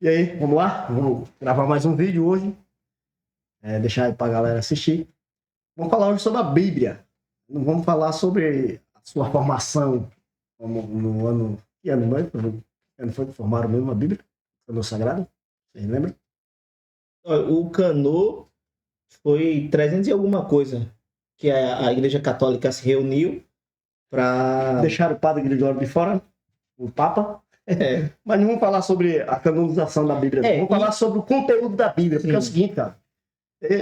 E aí, vamos lá? Vamos gravar mais um vídeo hoje. Deixar aí pra galera assistir. Vamos falar hoje sobre a Bíblia. Não vamos falar sobre a sua formação no ano. Que ano, não é? Que ano foi que formaram mesmo a Bíblia? Cano Sagrado? Vocês lembram? O Canô foi 300 e alguma coisa que a Igreja Católica se reuniu para Deixaram o Padre Gregório de fora, o Papa. Mas não vamos falar sobre a canonização da Bíblia. Vamos falar sobre o conteúdo da Bíblia. Porque é o seguinte, cara.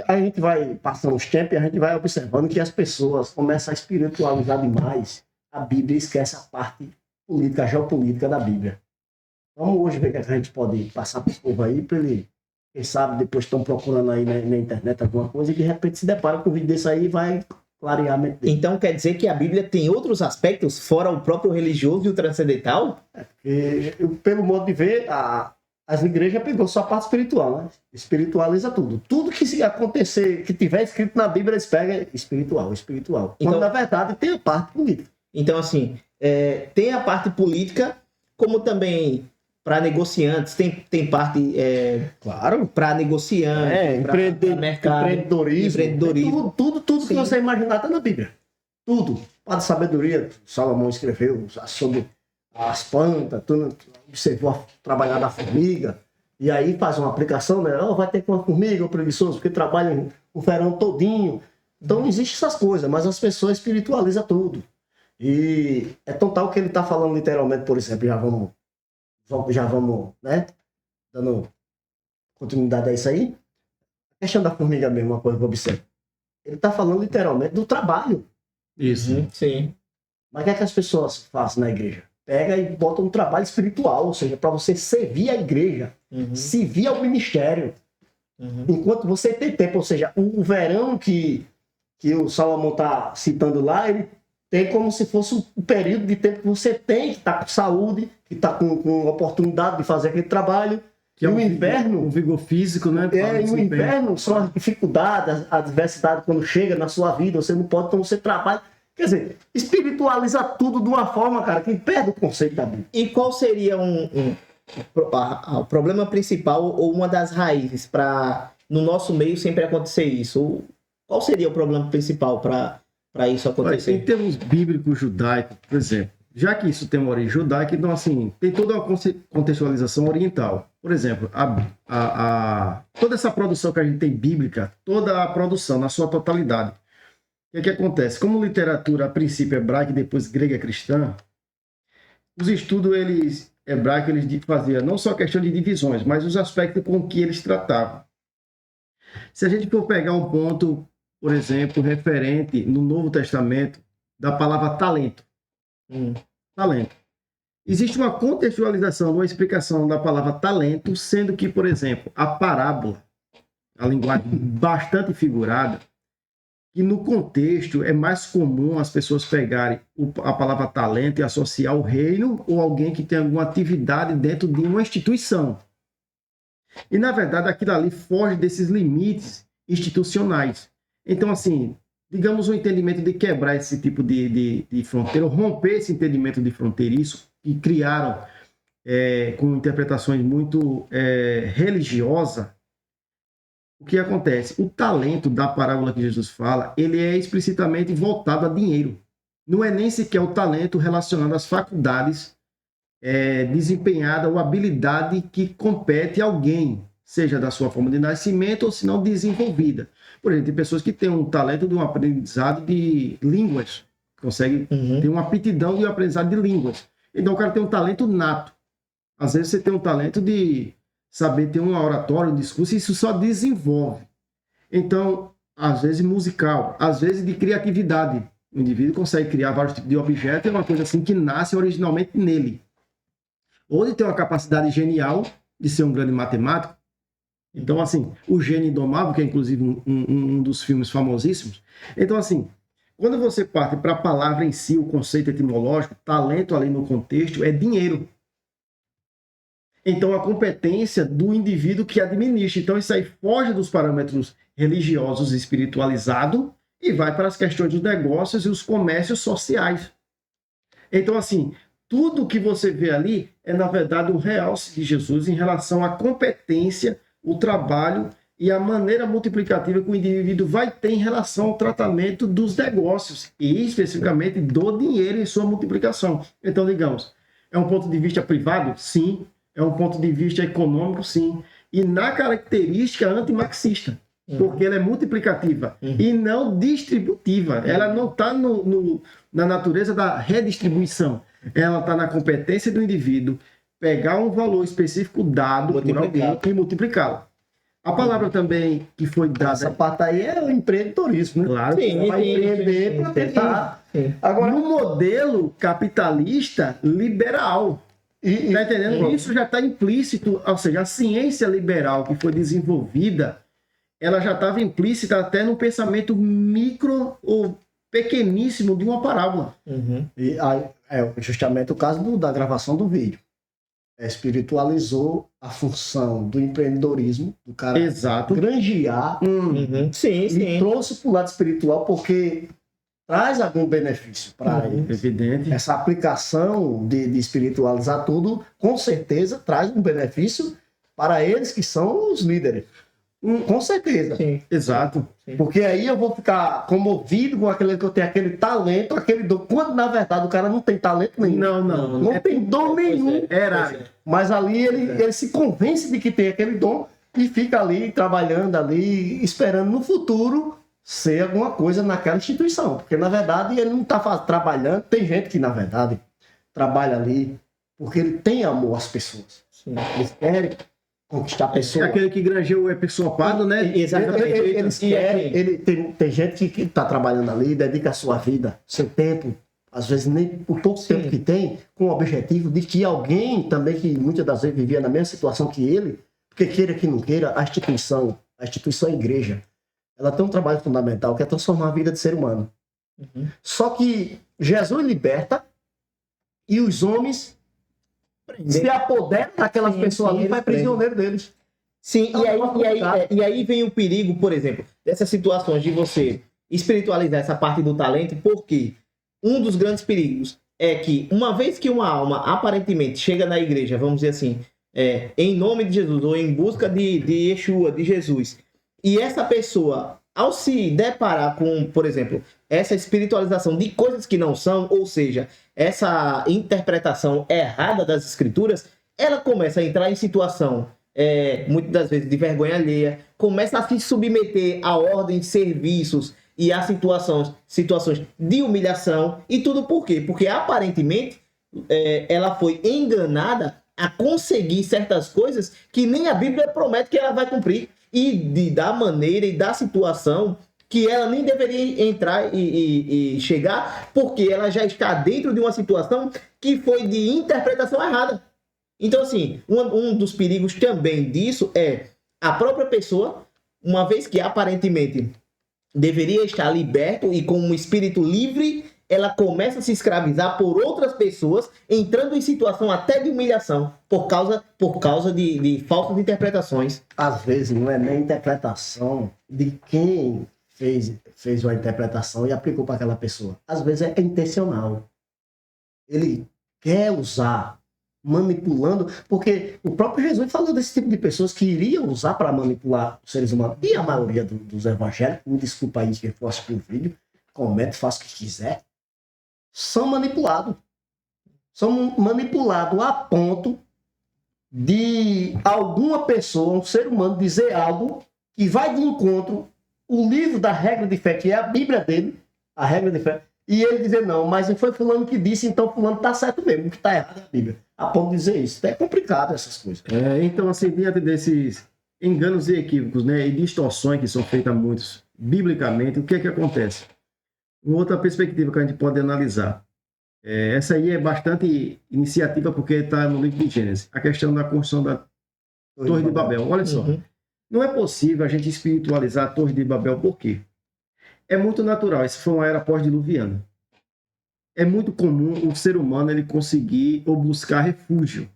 A gente vai passando os tempos e a gente vai observando que as pessoas começam a espiritualizar demais a Bíblia e esquece a parte política, geopolítica da Bíblia. Vamos hoje ver o que a gente pode passar para o povo aí, para ele, quem sabe, depois estão procurando aí na internet alguma coisa e de repente se depara com um vídeo desse aí e vai clarear a mente dele. Então quer dizer que a Bíblia tem outros aspectos fora o próprio religioso e o transcendental? Porque, pelo modo de ver, as igrejas pegou só a parte espiritual, né? Espiritualiza tudo. Tudo que se acontecer, que tiver escrito na Bíblia, eles pegam espiritual. Então, quando na verdade tem a parte política. Então, assim, tem a parte política, como também para negociantes, tem parte claro, para negociantes, para mercado, empreendedorismo. Tudo que você imaginar está na Bíblia. Tudo. A sabedoria, Salomão escreveu sobre as plantas, tudo, observou trabalhar da formiga, e aí faz uma aplicação, né? Vai ter com uma formiga, o preguiçoso, porque trabalha o verão todinho. Então não existe essas coisas, mas as pessoas espiritualizam tudo. E é tão tal que ele está falando literalmente, por exemplo, já vamos, né, dando continuidade a isso aí. A questão da formiga mesmo, uma coisa que eu observo. Ele está falando literalmente do trabalho. Isso. Sim. Mas o que é que as pessoas fazem na igreja? Pega e bota um trabalho espiritual, ou seja, para você servir a igreja, servir ao ministério. Enquanto você tem tempo, ou seja, o verão que o Salomão está citando lá, ele tem como se fosse o período de tempo que você tem, que está com saúde, que está com oportunidade de fazer aquele trabalho. Que e é o inverno, um vigor físico, né? E o inverno são as dificuldades, a adversidade quando chega na sua vida, você não pode, então você trabalha. Quer dizer, espiritualiza tudo de uma forma, cara, que perde o conceito da Bíblia. E qual seria o problema principal ou uma das raízes para, no nosso meio, sempre acontecer isso? Qual seria o problema principal para isso acontecer? Em termos bíblicos judaicos, por exemplo, já que isso tem uma origem judaica, então, assim, tem toda uma contextualização oriental. Por exemplo, toda essa produção que a gente tem bíblica, toda a produção na sua totalidade, o que acontece? Como literatura, a princípio, hebraica e depois grega cristã, os estudos hebraicos eles faziam não só questão de divisões, mas os aspectos com que eles tratavam. Se a gente for pegar um ponto, por exemplo, referente no Novo Testamento, da palavra talento. Talento. Existe uma contextualização, uma explicação da palavra talento, sendo que, por exemplo, a parábola, a linguagem bastante figurada, que no contexto é mais comum as pessoas pegarem a palavra talento e associar ao reino ou alguém que tem alguma atividade dentro de uma instituição. E, na verdade, aquilo ali foge desses limites institucionais. Então, assim, digamos um entendimento de quebrar esse tipo de fronteira, romper esse entendimento de fronteiriço que criaram com interpretações muito religiosas. O que acontece? O talento da parábola que Jesus fala, ele é explicitamente voltado a dinheiro. Não é nem sequer o talento relacionado às faculdades desempenhadas ou habilidade que compete a alguém, seja da sua forma de nascimento ou se não desenvolvida. Por exemplo, tem pessoas que têm um talento de um aprendizado de línguas, conseguem ter uma aptidão de um aprendizado de línguas. Então o cara tem um talento nato. Às vezes você tem um talento de saber ter uma oratória, um discurso, isso só desenvolve. Então, às vezes musical, às vezes de criatividade. O indivíduo consegue criar vários tipos de objetos, é uma coisa assim que nasce originalmente nele. Ou de ter uma capacidade genial de ser um grande matemático. Então, assim, o Gênio Indomável, que é inclusive um dos filmes famosíssimos. Então, assim, quando você parte para a palavra em si, o conceito etimológico, talento ali no contexto é dinheiro. Então, a competência do indivíduo que administra. Então, isso aí foge dos parâmetros religiosos espiritualizados e vai para as questões dos negócios e os comércios sociais. Então, assim, tudo que você vê ali é, na verdade, um realce de Jesus em relação à competência, o trabalho e a maneira multiplicativa que o indivíduo vai ter em relação ao tratamento dos negócios e, especificamente, do dinheiro em sua multiplicação. Então, digamos, é um ponto de vista privado? Sim. É um ponto de vista econômico? Sim. E na característica antimarxista, porque ela é multiplicativa e não distributiva. Ela não está na natureza da redistribuição. Ela está na competência do indivíduo pegar um valor específico dado por alguém e multiplicá-lo. A palavra também que foi dada... Essa parte aí é o empreendedorismo, né? Claro. Sim, vai empreender para tentar. Agora, no modelo capitalista liberal, tá entendendo? Isso já está implícito, ou seja, a ciência liberal que foi desenvolvida, ela já estava implícita até no pensamento micro ou pequeníssimo de uma parábola. E aí, é justamente o caso da gravação do vídeo. Espiritualizou a função do empreendedorismo, do cara granjear, e trouxe para o lado espiritual porque traz algum benefício para ele. Evidente. Essa aplicação de espiritualizar tudo, com certeza, traz um benefício para eles que são os líderes. Com certeza. Sim. Exato. Porque aí eu vou ficar comovido com aquele que eu tenho aquele talento, aquele dom, quando na verdade o cara não tem talento nenhum. Não tem dom nenhum. Mas ali ele se convence de que tem aquele dom e fica ali trabalhando ali, esperando no futuro ser alguma coisa naquela instituição. Porque na verdade ele não está trabalhando. Tem gente que na verdade trabalha ali porque ele tem amor às pessoas. Eles querem conquistar a pessoa. É aquele que granjeou o episcopado, né? Exatamente. Eles querem. Tem gente que está trabalhando ali, dedica a sua vida, seu tempo, às vezes nem o pouco tempo que tem, com o objetivo de que alguém também, que muitas das vezes vivia na mesma situação que ele, porque queira que não queira, a instituição a igreja, ela tem um trabalho fundamental que é transformar a vida do ser humano. Só que Jesus liberta e os homens se apoderam daquelas pessoas ali e vai prisioneiro deles. Sim, e aí vem o perigo, por exemplo, dessas situações de você espiritualizar essa parte do talento, porque um dos grandes perigos é que, uma vez que uma alma aparentemente chega na igreja, vamos dizer assim, em nome de Jesus, ou em busca de Yeshua, de Jesus, e essa pessoa, ao se deparar com, por exemplo, essa espiritualização de coisas que não são, ou seja, essa interpretação errada das escrituras, ela começa a entrar em situação, muitas das vezes, de vergonha alheia, começa a se submeter a ordens, serviços e a situações de humilhação. E tudo por quê? Porque, aparentemente, ela foi enganada a conseguir certas coisas que nem a Bíblia promete que ela vai cumprir. E da maneira e da situação que ela nem deveria entrar e chegar, porque ela já está dentro de uma situação que foi de interpretação errada. Então, assim, um dos perigos também disso é a própria pessoa, uma vez que aparentemente deveria estar liberto e com um espírito livre, ela começa a se escravizar por outras pessoas, entrando em situação até de humilhação, por causa de falsas interpretações. Às vezes não é nem interpretação de quem fez uma interpretação e aplicou para aquela pessoa. Às vezes é intencional. Ele quer usar, manipulando, porque o próprio Jesus falou desse tipo de pessoas que iriam usar para manipular os seres humanos. E a maioria dos evangélicos, me desculpa aí quem for assistir o vídeo, comenta, faz o que quiser, são manipulados. São manipulados a ponto de alguma pessoa, um ser humano, dizer algo que vai de encontro o livro da regra de fé, que é a Bíblia dele, a regra de fé, e ele dizer, não, mas foi fulano que disse, então fulano está certo mesmo, o que está errado é a Bíblia. A ponto de dizer isso. É complicado essas coisas. Então, assim, diante desses enganos e equívocos, né, e distorções que são feitas a muitos, biblicamente, o que é que acontece? Uma outra perspectiva que a gente pode analisar. Essa aí é bastante iniciativa, porque está no livro de Gênesis. A questão da construção da Torre de Babel. Olha só. Não é possível a gente espiritualizar a Torre de Babel, por quê? É muito natural. Essa foi uma era pós-diluviana. É muito comum o ser humano ele conseguir ou buscar refúgio,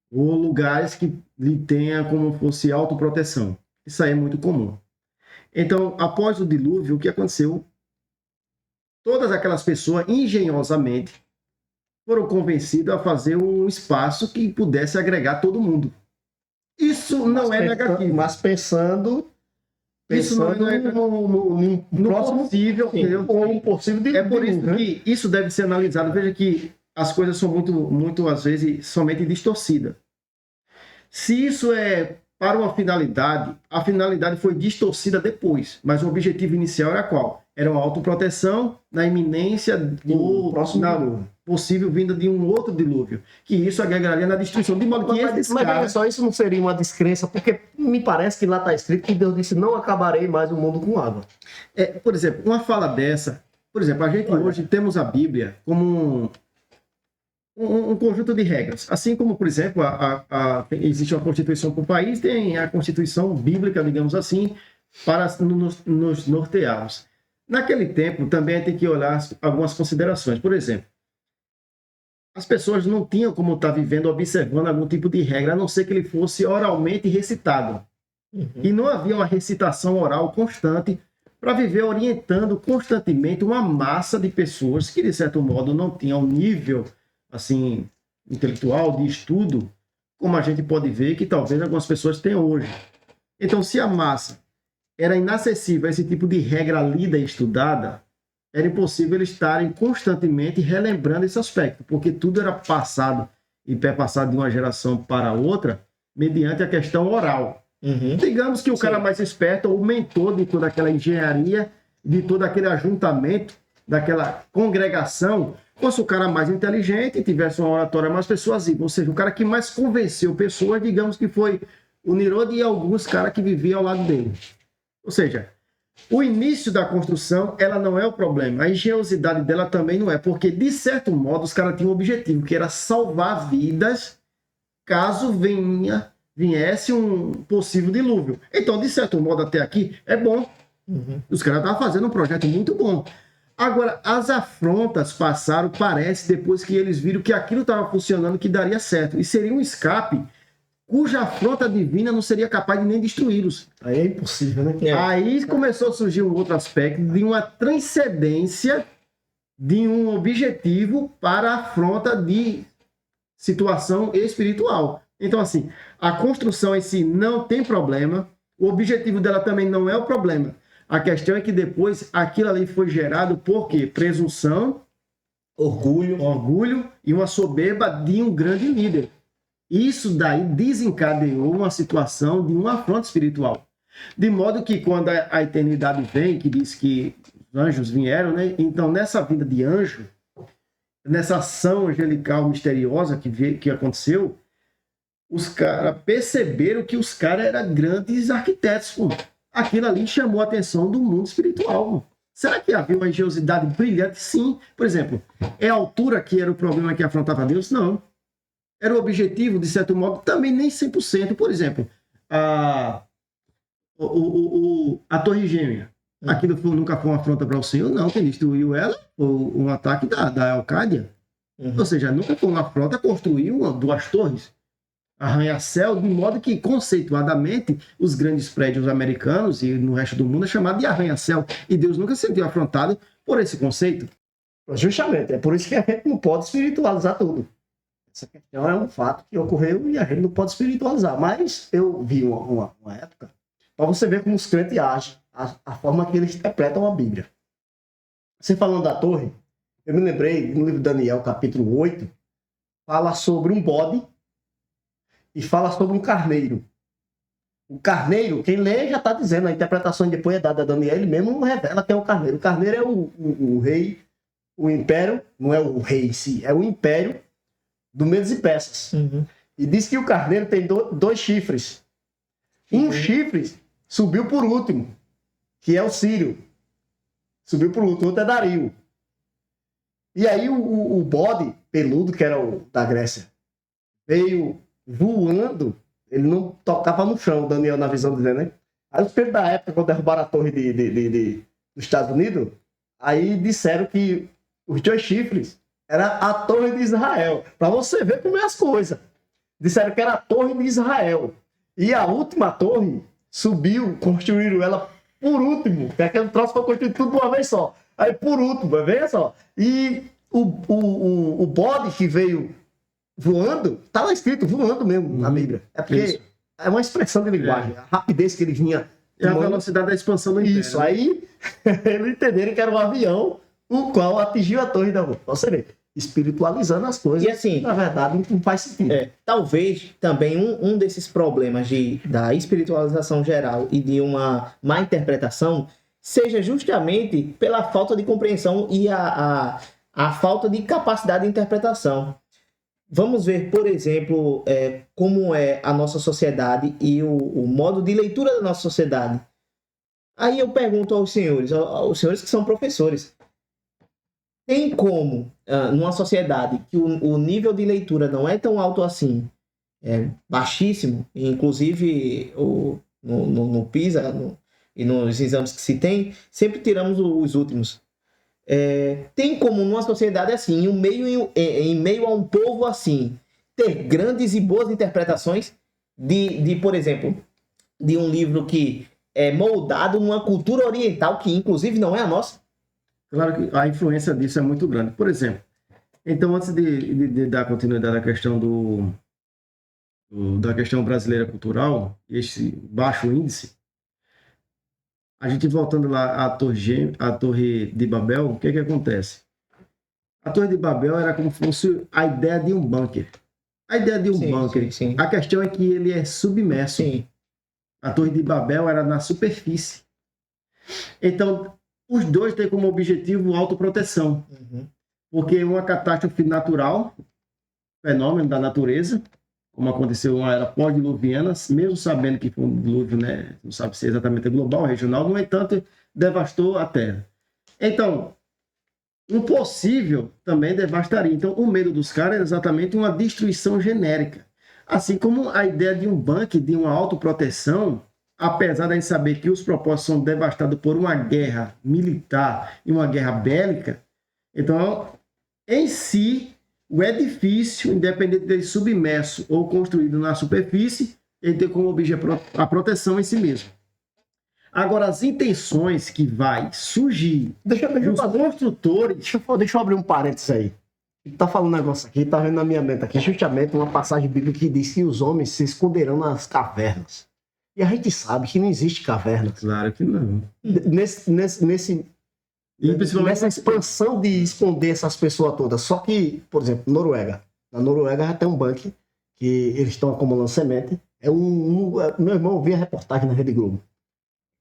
ou lugares que lhe tenha como fosse autoproteção. Isso aí é muito comum. Então, após o dilúvio, o que aconteceu? Todas aquelas pessoas, engenhosamente, foram convencidos a fazer um espaço que pudesse agregar todo mundo. Isso não é negativo. Mas pensando Isso não é no próximo possível, entendeu? ou um possível de É por isso né? que isso deve ser analisado. Veja que as coisas são muito às vezes, somente distorcidas. Se isso é para uma finalidade, a finalidade foi distorcida depois, mas o objetivo inicial era qual? Era uma autoproteção na iminência do próximo dilúvio. possível vinda de um outro dilúvio, que isso agregaria na destruição, de modo que esses Mas veja caras... só, isso não seria uma descrença, porque me parece que lá está escrito que Deus disse: não acabarei mais o mundo com água. Por exemplo, uma fala dessa, por exemplo, a gente hoje temos a Bíblia como um conjunto de regras. Assim como, por exemplo, existe uma Constituição para o país, tem a Constituição bíblica, digamos assim, para nos nortearmos. Naquele tempo, também tem que olhar algumas considerações. Por exemplo, as pessoas não tinham como estar vivendo, observando algum tipo de regra, a não ser que ele fosse oralmente recitado. E não havia uma recitação oral constante para viver orientando constantemente uma massa de pessoas que, de certo modo, não tinham nível assim, intelectual, de estudo, como a gente pode ver que talvez algumas pessoas tenham hoje. Então, se a massa era inacessível a esse tipo de regra lida e estudada, era impossível eles estarem constantemente relembrando esse aspecto, porque tudo era passado e perpassado de uma geração para outra mediante a questão oral. Digamos que o cara mais esperto, o mentor de toda aquela engenharia, de todo aquele ajuntamento, daquela congregação, fosse o cara mais inteligente, tivesse uma oratória mais persuasiva, ou seja, o cara que mais convenceu pessoas, digamos que foi o Nirod e alguns caras que viviam ao lado dele. Ou seja, o início da construção, ela não é o problema, a engenhosidade dela também não é, porque de certo modo os caras tinham um objetivo, que era salvar vidas caso viesse um possível dilúvio. Então, de certo modo, até aqui, é bom. Os caras estavam fazendo um projeto muito bom. Agora, as afrontas passaram, parece, depois que eles viram que aquilo estava funcionando, que daria certo. E seria um escape cuja afronta divina não seria capaz de nem destruí-los. Aí é impossível, né? Aí começou a surgir um outro aspecto de uma transcendência de um objetivo para a afronta de situação espiritual. Então, assim, a construção em si não tem problema, o objetivo dela também não é o problema. A questão é que depois aquilo ali foi gerado por quê? Presunção, orgulho e uma soberba de um grande líder. Isso daí desencadeou uma situação de um afronto espiritual. De modo que quando a eternidade vem, que diz que os anjos vieram, né? Então nessa vinda de anjo, nessa ação angelical misteriosa que aconteceu, os caras perceberam que os caras eram grandes arquitetos, pô. Aquilo ali chamou a atenção do mundo espiritual. Será que havia uma engenhosidade brilhante? Sim. Por exemplo, é a altura que era o problema que afrontava Deus? Não. Era o objetivo, de certo modo, também nem 100%. Por exemplo, a Torre Gêmea. Aquilo nunca foi uma afronta para o Senhor? Não. Quem destruiu ela foi um ataque da Al-Qaeda. Ou seja, nunca foi uma afronta construir duas torres. Arranha-céu, de modo que, conceituadamente, os grandes prédios americanos e no resto do mundo é chamado de arranha-céu. E Deus nunca se sentiu afrontado por esse conceito. Justamente, é por isso que a gente não pode espiritualizar tudo. Essa questão é um fato que ocorreu e a gente não pode espiritualizar. Mas eu vi uma época, para você ver como os crentes agem, a forma que eles interpretam a Bíblia. Você falando da torre, eu me lembrei, no livro de Daniel, capítulo 8, fala sobre um bode e fala sobre um carneiro. O carneiro, quem lê já está dizendo, a interpretação depois é dada a Daniel, ele mesmo não revela quem é o carneiro. O carneiro é o rei, o império, não é o rei em si, é o império do Medos e Persas. E diz que o carneiro tem dois chifres. Um chifre subiu por último, que é o Sírio. Subiu por último, outro é Dario. E aí o bode peludo, que era o da Grécia, veio voando, ele não tocava no chão, o Daniel na visão dizendo, né? Aí os crentes da época, quando derrubaram a torre dos Estados Unidos, aí disseram que os dois chifres era a torre de Israel. Para você ver como é as coisas. Disseram que era a torre de Israel. E a última torre subiu, construíram ela por último, porque aquele troço foi construído tudo de uma vez só. Aí por último, veja só. E o bode que veio voando, tá lá escrito voando mesmo na Bíblia. É porque Isso. é uma expressão de linguagem. A rapidez que ele vinha. É a tomando. velocidade da expansão do império. Isso, aí eles entenderam que era um avião o qual atingiu a torre da rua. Você vê, espiritualizando as coisas. E assim, na verdade, não faz sentido. talvez também um desses problemas da espiritualização geral e de uma má interpretação seja justamente pela falta de compreensão e a falta de capacidade de interpretação. Vamos ver, por exemplo, como é a nossa sociedade e o modo de leitura da nossa sociedade. Aí eu pergunto aos senhores que são professores, tem como, numa sociedade que o nível de leitura não é tão alto assim, é baixíssimo, inclusive no PISA e nos exames que se tem, sempre tiramos os últimos. Tem como numa sociedade assim, em meio a um povo assim, ter grandes e boas interpretações por exemplo, de um livro que é moldado numa cultura oriental que inclusive não é a nossa? Claro que a influência disso é muito grande. Por exemplo, então antes de dar continuidade à questão da questão brasileira cultural, esse baixo índice, a gente voltando lá à Torre de Babel, o que acontece? A Torre de Babel era como se fosse a ideia de um bunker. A ideia de um bunker. Sim. A questão é que ele é submerso. Sim. A Torre de Babel era na superfície. Então, os dois têm como objetivo autoproteção. Uhum. Porque uma catástrofe natural, fenômeno da natureza, como aconteceu na era pós-diluviana, mesmo sabendo que foi um dilúvio, né, não sabe se é exatamente global, regional, no entanto, devastou a Terra. Então, um possível também devastaria. Então, o medo dos caras é exatamente uma destruição genérica. Assim como a ideia de um bunker, de uma autoproteção, apesar de a gente saber que os propósitos são devastados por uma guerra militar e uma guerra bélica, então, em si, o edifício, independente dele submerso ou construído na superfície, ele tem como objeto a proteção em si mesmo. Agora, as intenções que vai surgir dos construtores... Deixa eu abrir um parênteses aí. Tá falando um negócio aqui, tá vendo na minha mente aqui, justamente uma passagem bíblica que diz que os homens se esconderão nas cavernas. E a gente sabe que não existe caverna. Claro que não. Nessa expansão de esconder essas pessoas todas. Só que, por exemplo, Noruega. Na Noruega já tem um bunker que eles estão acumulando semente. Meu irmão viu a reportagem na Rede Globo.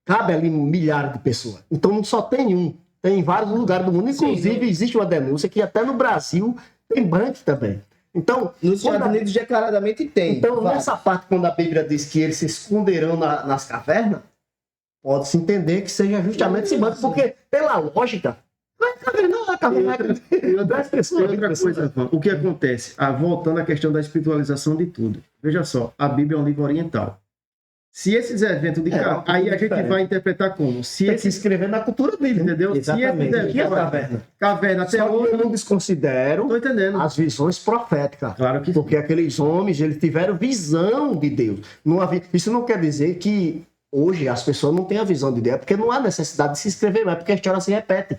Cabe ali milhares de pessoas. Então não só tem um. Tem em vários lugares do mundo. Inclusive, existe uma denúncia que até no Brasil tem bunker também. Então, nos Estados Unidos declaradamente tem. Então, nessa parte, quando a Bíblia diz que eles se esconderão nas cavernas, pode-se entender que seja justamente esse bunker, porque, pela lógica, não é caverna, não é caverna. Outra coisa, o que acontece? Voltando à questão da espiritualização de tudo. Veja só, a Bíblia é um livro oriental. Se esses eventos de aí a gente vai interpretar como? Se tem que se inscrever na cultura dele, entendeu? Exatamente. Se esses eventos, caverna até hoje eu não desconsidero as visões proféticas. Claro que porque aqueles homens, eles tiveram visão de Deus. Isso não quer dizer que hoje as pessoas não têm a visão de Deus, porque não há necessidade de se inscrever, mas porque a história se repete.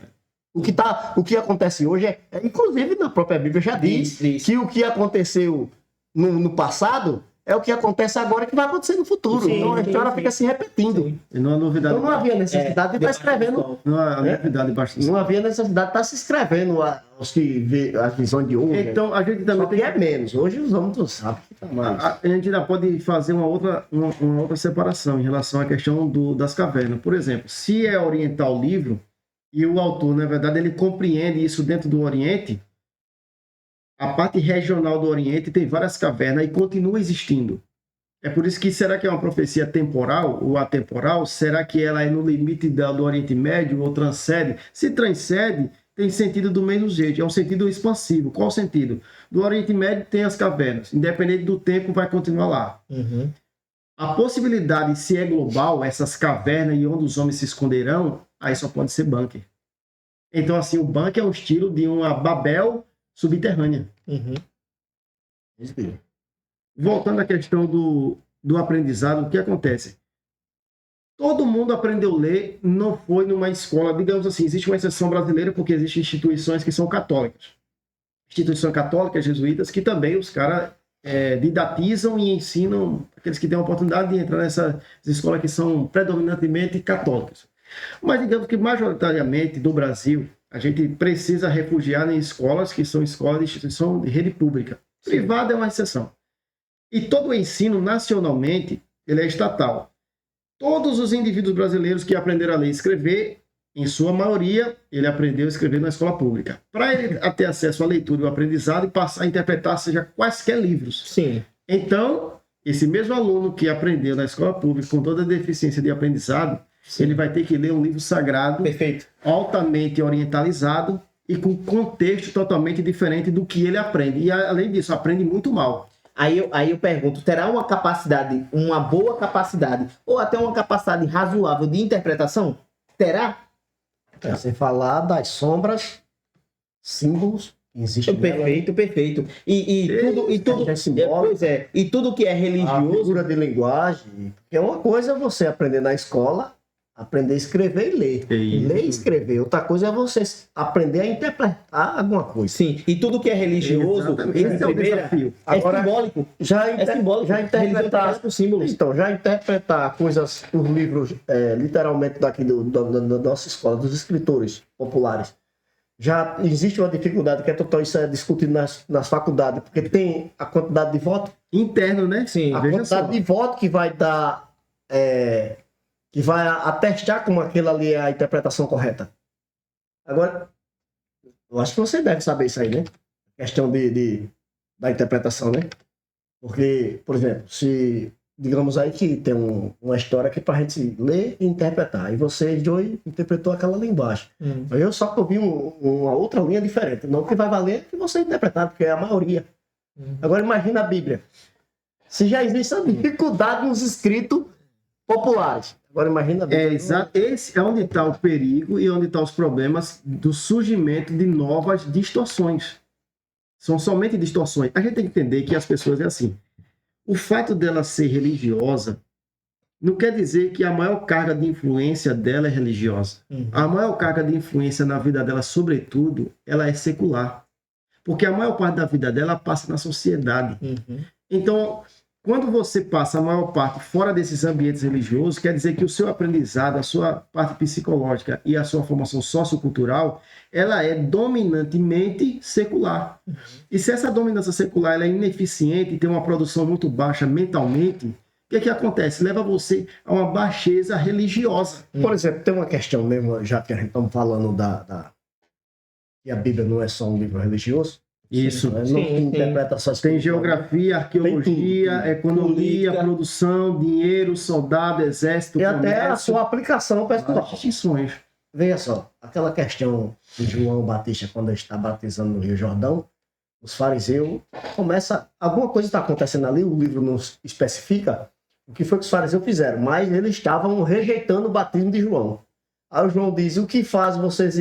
O que acontece hoje inclusive na própria Bíblia já diz que o que aconteceu no passado é o que acontece agora que vai acontecer no futuro. Sim, então a história fica se repetindo. E não há novidade. Então não havia necessidade de estar escrevendo. Não há novidade bastante. Não havia necessidade de estar se escrevendo as visões de hoje. Então a gente também tem é menos. Hoje os homens sabem que está mais. A gente ainda pode fazer uma outra separação em relação à questão das cavernas. Por exemplo, se é oriental o livro e o autor, na verdade, ele compreende isso dentro do Oriente. A parte regional do Oriente tem várias cavernas e continua existindo. É por isso que, será que é uma profecia temporal ou atemporal? Será que ela é no limite do Oriente Médio ou transcende? Se transcende, tem sentido do mesmo jeito. É um sentido expansivo. Qual o sentido? Do Oriente Médio tem as cavernas. Independente do tempo, vai continuar lá. Uhum. A possibilidade, se é global, essas cavernas e onde os homens se esconderão, aí só pode ser bunker. Então, assim, o bunker é um estilo de uma Babel subterrânea. Uhum. Voltando à questão do aprendizado, o que acontece? Todo mundo aprendeu a ler, não foi numa escola, digamos assim, existe uma exceção brasileira porque existem instituições que são católicas. instituição católica, jesuítas, que também os caras didatizam e ensinam aqueles que têm a oportunidade de entrar nessas escolas que são predominantemente católicas. Mas digamos que majoritariamente do Brasil, a gente precisa refugiar em escolas que são escolas de instituição de rede pública. Privada é uma exceção. E todo o ensino nacionalmente, ele é estatal. Todos os indivíduos brasileiros que aprenderam a ler e escrever, em sua maioria, ele aprendeu a escrever na escola pública. Para ele ter acesso à leitura e ao aprendizado e passar a interpretar, seja quaisquer livros. Sim. Então, esse mesmo aluno que aprendeu na escola pública com toda a deficiência de aprendizado, ele vai ter que ler um livro sagrado, Perfeito. altamente orientalizado e com contexto totalmente diferente do que ele aprende. E, além disso, aprende muito mal. Aí eu pergunto, terá uma capacidade, uma boa capacidade, ou até uma capacidade razoável de interpretação? Terá? Sem falar das sombras, símbolos que existem nela. Perfeito. E tudo, é simbólico. pois é, e tudo que é A religioso, figura de linguagem. Porque uma coisa é você aprender na escola, aprender a escrever e ler. Isso. Ler e escrever. Outra coisa é você aprender a interpretar alguma coisa. sim, e tudo que é religioso, Exatamente. em Esse é o primeira, desafio. Agora, simbólico. Já, É simbólico. já interpretar por símbolos. Então, já interpretar coisas, os livros, literalmente daqui da nossa escola, dos escritores populares, já existe uma dificuldade que isso é discutido nas faculdades, porque tem a quantidade de voto, Interno, né? Sim, a veja quantidade só. de voto que vai dar, que vai atestar como aquela ali é a interpretação correta. Agora, eu acho que você deve saber isso aí, né? Questão da interpretação, né? Porque, por exemplo, se digamos aí que tem uma história que pra gente ler e interpretar, e você, Joey, interpretou aquela ali embaixo. Eu só que eu vi uma outra linha diferente. Não que vai valer que você interpretar, porque é a maioria. Agora imagina a Bíblia. Se já existe essa dificuldade nos escritos populares. Agora imagina a Bíblia. Exato. Esse é onde está o perigo e onde estão os problemas do surgimento de novas distorções. São somente distorções. A gente tem que entender que as pessoas é assim. O fato dela ser religiosa não quer dizer que a maior carga de influência dela é religiosa. A maior carga de influência na vida dela, sobretudo, ela é secular. Porque a maior parte da vida dela passa na sociedade. Então, quando você passa a maior parte fora desses ambientes religiosos, quer dizer que o seu aprendizado, a sua parte psicológica e a sua formação sociocultural, ela é dominantemente secular. E se essa dominância secular ela é ineficiente e tem uma produção muito baixa mentalmente, o que acontece? Leva você a uma baixeza religiosa. Por exemplo, tem uma questão mesmo, já que a gente estamos falando que a Bíblia não é só um livro religioso. Isso. Não Sim. interpreta só Tem geografia, arqueologia, Tem economia, política, produção, dinheiro, soldado, exército, e até a comércio, sua aplicação pessoal. várias distinções. Veja só, aquela questão de João Batista, quando ele está batizando no Rio Jordão, os fariseus alguma coisa está acontecendo ali, o livro não especifica o que foi que os fariseus fizeram, mas eles estavam rejeitando o batismo de João. Aí o João diz: o que faz vocês,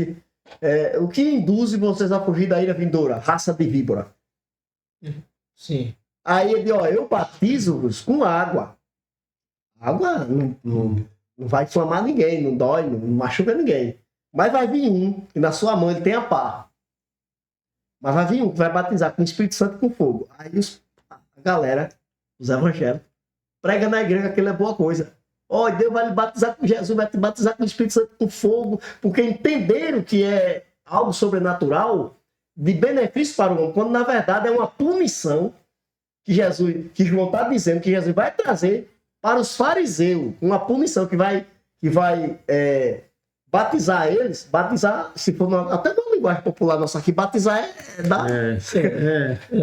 o que induz vocês a fugir da ira vindoura, raça de víbora? Sim. Aí ele diz: eu batizo-vos com água. Água não vai inflamar ninguém, não dói, não machuca ninguém. Mas vai vir um, que na sua mão ele tem a pá. Mas vai vir um que vai batizar com o Espírito Santo e com fogo. Aí a galera, os evangélicos, prega na igreja que aquilo é boa coisa. Deus vai lhe batizar com Jesus, vai te batizar com o Espírito Santo e com fogo, porque entenderam que é algo sobrenatural de benefício para o homem, quando na verdade é uma punição que João está dizendo que Jesus vai trazer para os fariseus, uma punição que vai batizar eles, se for até na linguagem popular nossa aqui, batizar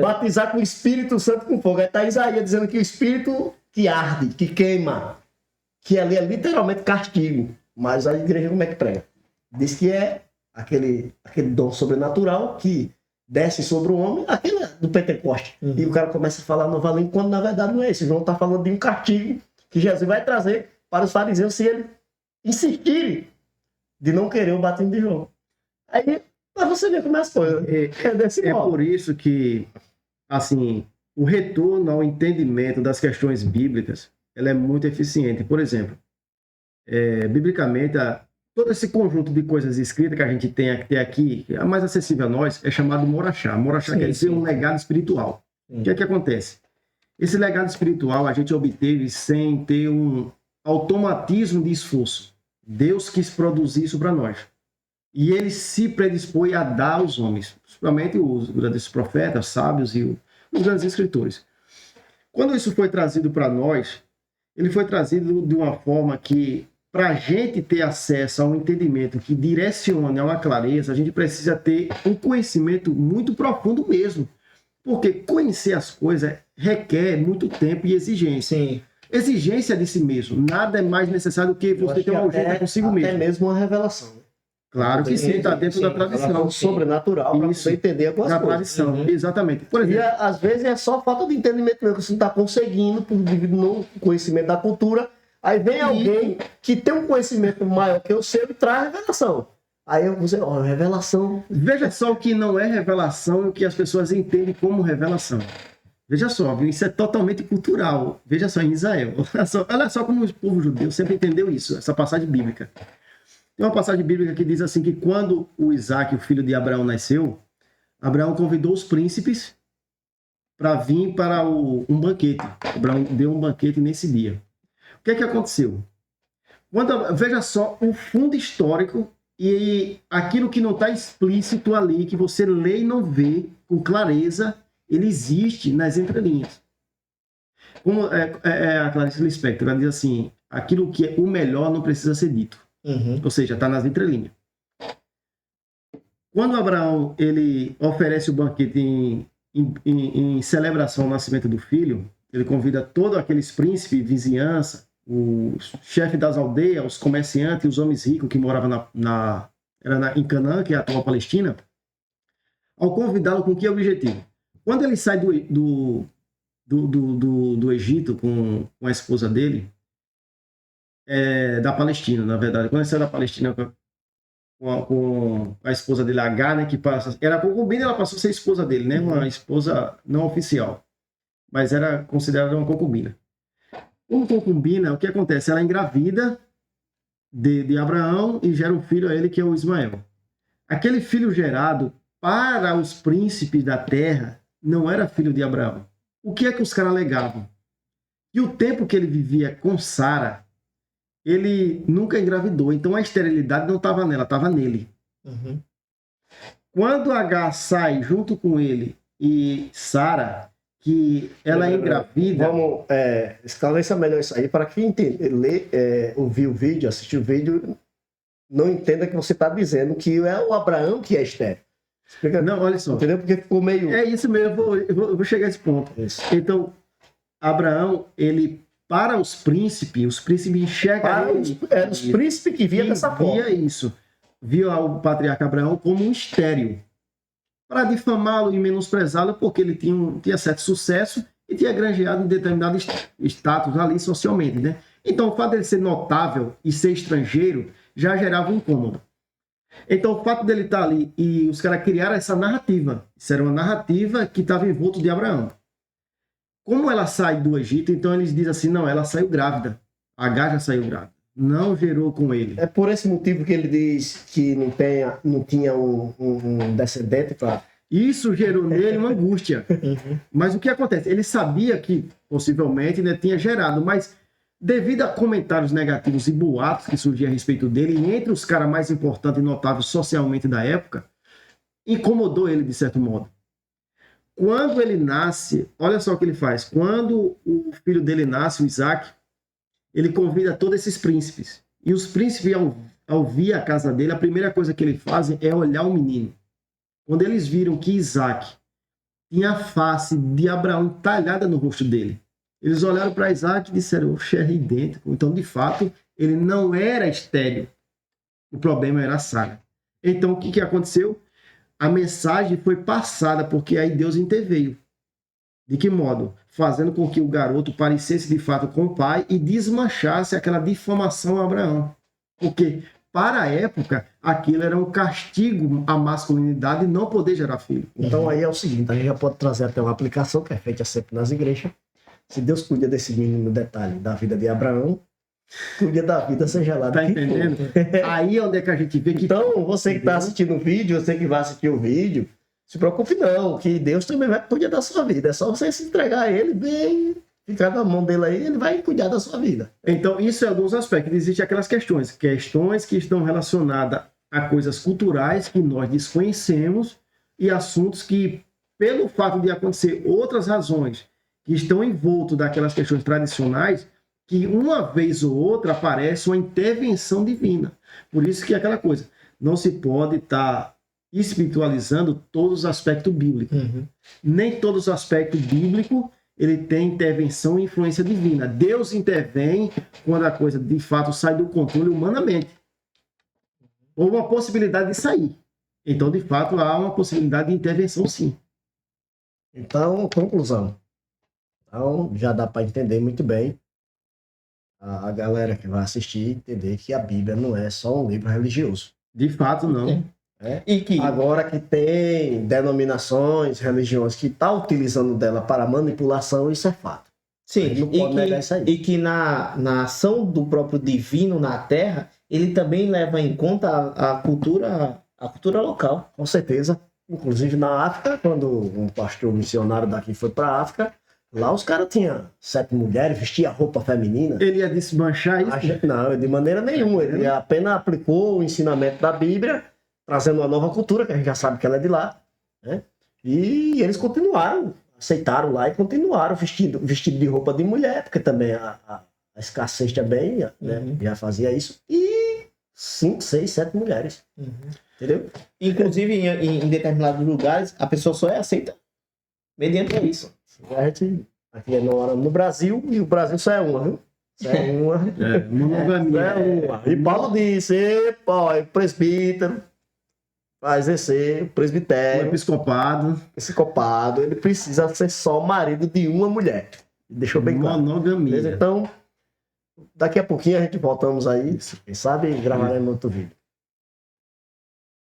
batizar com o Espírito Santo com fogo. Aí está Isaías dizendo que o Espírito que arde, que queima, que ali é literalmente castigo. Mas a igreja como é que prega? Diz que é aquele dom sobrenatural que desce sobre o homem, aquele do Pentecoste. E o cara começa a falar nova língua, quando na verdade não é isso. João está falando de um castigo que Jesus vai trazer para os fariseus se eles insistirem de não querer o batismo de João. Aí, pra você ver como é as coisas. É por isso que, assim, o retorno ao entendimento das questões bíblicas, ela é muito eficiente. Por exemplo, biblicamente, todo esse conjunto de coisas escritas que a gente tem aqui, a mais acessível a nós, é chamado Morachá. Morachá quer dizer um legado espiritual. O que é que acontece? Esse legado espiritual a gente obteve sem ter um automatismo de esforço. Deus quis produzir isso para nós. E ele se predispôs a dar aos homens, principalmente os grandes profetas, sábios e os grandes escritores. Quando isso foi trazido para nós, ele foi trazido de uma forma que, para a gente ter acesso a um entendimento que direcione a uma clareza, a gente precisa ter um conhecimento muito profundo mesmo. Porque conhecer as coisas requer muito tempo e exigência. Sim. Exigência de si mesmo. Nada é mais necessário do que você ter uma urgência consigo mesmo. Até mesmo uma revelação. Né? Claro que sim, está dentro da tradição. Sobrenatural para você entender algumas da coisas. tradição, exatamente. Por exemplo, às vezes é só falta de entendimento mesmo, que você não está conseguindo, devido no conhecimento da cultura. Aí vem alguém que tem um conhecimento maior que o seu e traz a revelação. Aí você, revelação. Veja só o que não é revelação e o que as pessoas entendem como revelação. Veja só, viu? Isso é totalmente cultural. Veja só, em Israel. Olha só como o povo judeu sempre entendeu isso, essa passagem bíblica. Tem uma passagem bíblica que diz assim que quando o Isaac, o filho de Abraão, nasceu, Abraão convidou os príncipes para vir para um banquete. Abraão deu um banquete nesse dia. O que é que aconteceu? Veja só o fundo histórico e aquilo que não está explícito ali, que você lê e não vê com clareza, ele existe nas entrelinhas. Como a Clarice Lispector, ela diz assim, aquilo que é o melhor não precisa ser dito. Ou seja, está nas entrelinhas. Quando Abraão ele oferece o banquete em celebração ao nascimento do filho, ele convida todos aqueles príncipes, vizinhança, os chefes das aldeias, os comerciantes, os homens ricos que moravam em Canaã, que é a atual Palestina, ao convidá-lo com que objetivo? Quando ele sai do Egito com a esposa dele, da Palestina, na verdade. Quando ele saiu da Palestina com a esposa dele, Agar, né, que era concubina, ela passou a ser esposa dele, né, uma esposa não oficial, mas era considerada uma concubina. Como concubina, o que acontece? Ela é engravida de Abraão e gera um filho a ele, que é o Ismael. Aquele filho gerado para os príncipes da terra não era filho de Abraão. O que é que os caras alegavam? Que o tempo que ele vivia com Sara, ele nunca engravidou, então a esterilidade não estava nela, estava nele. Quando Agar sai junto com ele e Sara, que ela é engravida... Vamos esclarecer melhor isso aí, para quem ouvir o vídeo, assistir o vídeo, não entenda que você está dizendo que é o Abraão que é estéril. Explica, não, olha só. Entendeu? Porque ficou meio... É isso mesmo, eu vou chegar a esse ponto. Isso. Então, Abraão, ele... Para os príncipes enxergam os príncipes que via dessa forma. Via isso. Via o patriarca Abraão como um estéril. Para difamá-lo e menosprezá-lo, porque ele tinha certo sucesso e tinha granjeado em determinado status ali socialmente, né? Então, o fato dele ser notável e ser estrangeiro já gerava um incômodo. Então, o fato dele estar ali e os caras criaram essa narrativa. Isso era uma narrativa que estava envolto de Abraão. Como ela sai do Egito, então eles dizem assim, não, ela saiu grávida. Agar já saiu grávida. Não gerou com ele. É por esse motivo que ele diz que não tinha um descendente para... Isso gerou nele uma angústia. Mas o que acontece? Ele sabia que possivelmente, né, tinha gerado, mas devido a comentários negativos e boatos que surgiam a respeito dele, e entre os caras mais importantes e notáveis socialmente da época, incomodou ele de certo modo. Quando ele nasce, olha só o que ele faz. Quando o filho dele nasce, o Isaac, ele convida todos esses príncipes. E os príncipes, ao vir à casa dele, a primeira coisa que eles fazem é olhar o menino. Quando eles viram que Isaac tinha a face de Abraão talhada no rosto dele, eles olharam para Isaac e disseram, oxe, é idêntico. Então, de fato, ele não era estéril. O problema era Sara. Então, o que aconteceu? A mensagem foi passada, porque aí Deus interveio. De que modo? Fazendo com que o garoto parecesse de fato com o pai e desmanchasse aquela difamação a Abraão. Porque, para a época, aquilo era um castigo à masculinidade e não poder gerar filho. Então aí é o seguinte, a gente já pode trazer até uma aplicação que é feita sempre nas igrejas. Se Deus cuida desse mínimo detalhe da vida de Abraão, Cuida da vida, seja lá. Tá do que entendendo? for. Aí é onde é que a gente vê que. Então, você que está assistindo o vídeo, você que vai assistir o vídeo, se preocupe não, que Deus também vai cuidar da sua vida. É só você se entregar a Ele bem, ficar na mão dele aí, Ele vai cuidar da sua vida. Então, isso é alguns aspectos. Existem aquelas questões que estão relacionadas a coisas culturais que nós desconhecemos e assuntos que, pelo fato de acontecer outras razões que estão envoltos daquelas questões tradicionais, que uma vez ou outra aparece uma intervenção divina. Por isso que é aquela coisa, não se pode estar espiritualizando todos os aspectos bíblicos. Nem todos os aspectos bíblicos ele tem intervenção e influência divina. Deus intervém quando a coisa de fato sai do controle humanamente. Ou uma possibilidade de sair. Então, de fato, há uma possibilidade de intervenção, sim. Então, conclusão. Então, já dá para entender muito bem a galera que vai assistir, entender que a Bíblia não é só um livro religioso. De fato, não. E que Agora que tem denominações, religiões que estão utilizando dela para manipulação, isso é fato. sim, Ele não pode negar isso aí. e que na ação do próprio divino na Terra, ele também leva em conta a cultura local. Com certeza. Inclusive na África, quando um pastor missionário daqui foi para a África, lá os caras tinham 7 mulheres, vestia roupa feminina. Ele ia desmanchar isso? Não, de maneira nenhuma. Ele apenas aplicou o ensinamento da Bíblia, trazendo uma nova cultura, que a gente já sabe que ela é de lá. Né? E eles continuaram, aceitaram lá e continuaram vestido de roupa de mulher, porque também a escassez também né, já fazia isso. E 5, 6, 7 mulheres. Entendeu? Inclusive, em determinados lugares, a pessoa só é aceita mediante isso. A gente aqui nós moramos no Brasil e o Brasil só é uma, viu? Só é uma. Monogamia. É uma. E Paulo disse, presbítero, vai exercer O presbitério, episcopado. episcopado, ele precisa ser só marido de uma mulher. Deixou bem claro. Beleza? Monogamia. Então, daqui a pouquinho a gente voltamos aí. Quem sabe gravaremos outro vídeo.